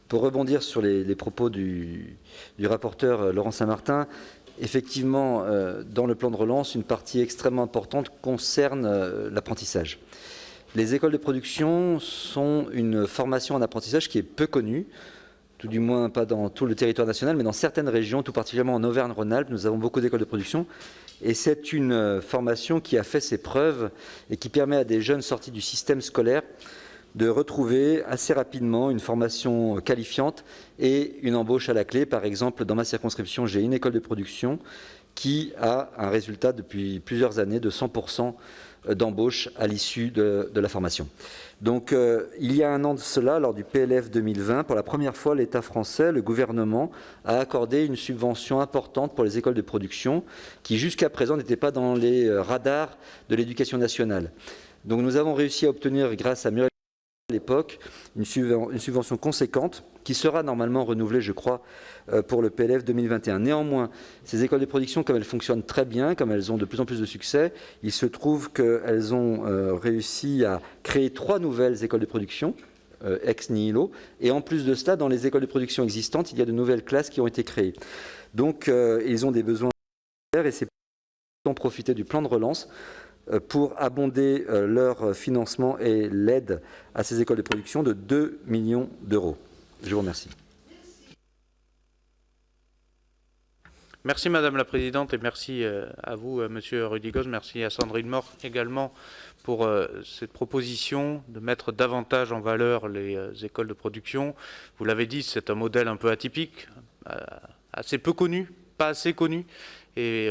Pour rebondir sur les propos du rapporteur Laurent Saint-Martin, effectivement, dans le plan de relance, une partie extrêmement importante concerne l'apprentissage. Les écoles de production sont une formation en apprentissage qui est peu connue, tout du moins pas dans tout le territoire national, mais dans certaines régions, tout particulièrement en Auvergne-Rhône-Alpes, nous avons beaucoup d'écoles de production. Et c'est une formation qui a fait ses preuves et qui permet à des jeunes sortis du système scolaire de retrouver assez rapidement une formation qualifiante et une embauche à la clé. Par exemple, dans ma circonscription, j'ai une école de production qui a un résultat depuis plusieurs années de 100% d'embauche à l'issue de la formation. Donc, il y a un an de cela, lors du PLF 2020, pour la première fois, l'État français, le gouvernement, a accordé une subvention importante pour les écoles de production qui, jusqu'à présent, n'étaient pas dans les radars de l'éducation nationale. Donc, nous avons réussi à obtenir, grâce à Muriel à l'époque, une subvention conséquente qui sera normalement renouvelée, je crois, pour le PLF 2021. Néanmoins, ces écoles de production, comme elles fonctionnent très bien, comme elles ont de plus en plus de succès, il se trouve qu'elles ont réussi à créer 3 nouvelles écoles de production, ex nihilo, et en plus de cela, dans les écoles de production existantes, il y a de nouvelles classes qui ont été créées. Donc, ils ont des besoins et c'est pour profiter du plan de relance pour abonder leur financement et l'aide à ces écoles de production de 2 millions d'euros. Je vous remercie. Merci Madame la Présidente et merci à vous Monsieur Rudigoz, merci à Sandrine Mort également pour cette proposition de mettre davantage en valeur les écoles de production. Vous l'avez dit, c'est un modèle un peu atypique, assez peu connu, pas assez connu. Et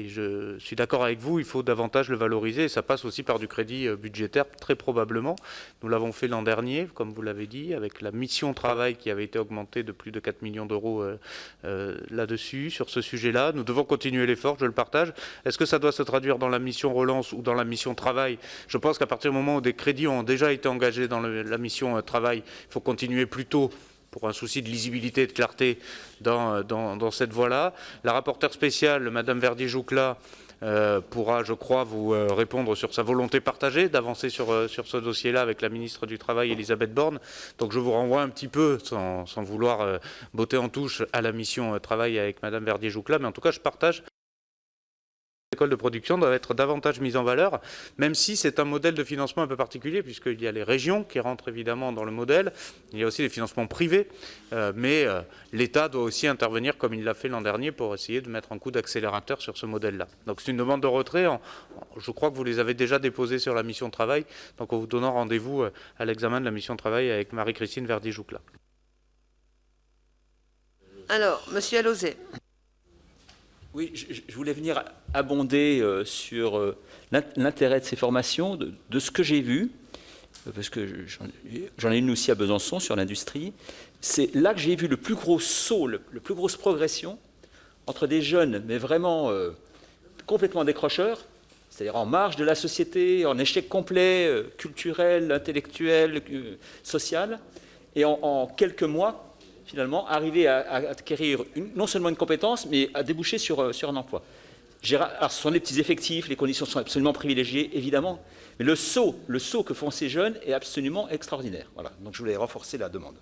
je suis d'accord avec vous, il faut davantage le valoriser et ça passe aussi par du crédit budgétaire très probablement. Nous l'avons fait l'an dernier, comme vous l'avez dit, avec la mission travail qui avait été augmentée de plus de 4 millions d'euros là-dessus, sur ce sujet-là. Nous devons continuer l'effort, je le partage. Est-ce que ça doit se traduire dans la mission relance ou dans la mission travail? Je pense qu'à partir du moment où des crédits ont déjà été engagés dans la mission travail, il faut continuer plus tôt pour un souci de lisibilité et de clarté dans cette voie-là. La rapporteure spéciale, Madame Verdier-Joucla, pourra, je crois, vous répondre sur sa volonté partagée d'avancer sur ce dossier-là avec la ministre du Travail, Elisabeth Borne. Donc je vous renvoie un petit peu, sans vouloir botter en touche, à la mission Travail avec Madame Verdier-Joucla, mais en tout cas, je partage. Les écoles de production doivent être davantage mises en valeur, même si c'est un modèle de financement un peu particulier, puisqu'il y a les régions qui rentrent évidemment dans le modèle, il y a aussi les financements privés, mais l'État doit aussi intervenir comme il l'a fait l'an dernier pour essayer de mettre un coup d'accélérateur sur ce modèle-là. Donc c'est une demande de retrait, je crois que vous les avez déjà déposées sur la mission travail, donc en vous donnant rendez-vous à l'examen de la mission travail avec Marie-Christine Verdier-Joucla. Alors, Monsieur Alauzet. Oui, je voulais venir abonder sur l'intérêt de ces formations, de ce que j'ai vu, parce que j'en ai une aussi à Besançon sur l'industrie. C'est là que j'ai vu le plus gros saut, la plus grosse progression entre des jeunes, mais vraiment complètement décrocheurs, c'est-à-dire en marge de la société, en échec complet, culturel, intellectuel, social, et en quelques mois, finalement, arriver à acquérir non seulement une compétence, mais à déboucher sur un emploi. Alors, ce sont des petits effectifs, les conditions sont absolument privilégiées, évidemment, mais le saut que font ces jeunes est absolument extraordinaire. Voilà. Donc je voulais renforcer la demande.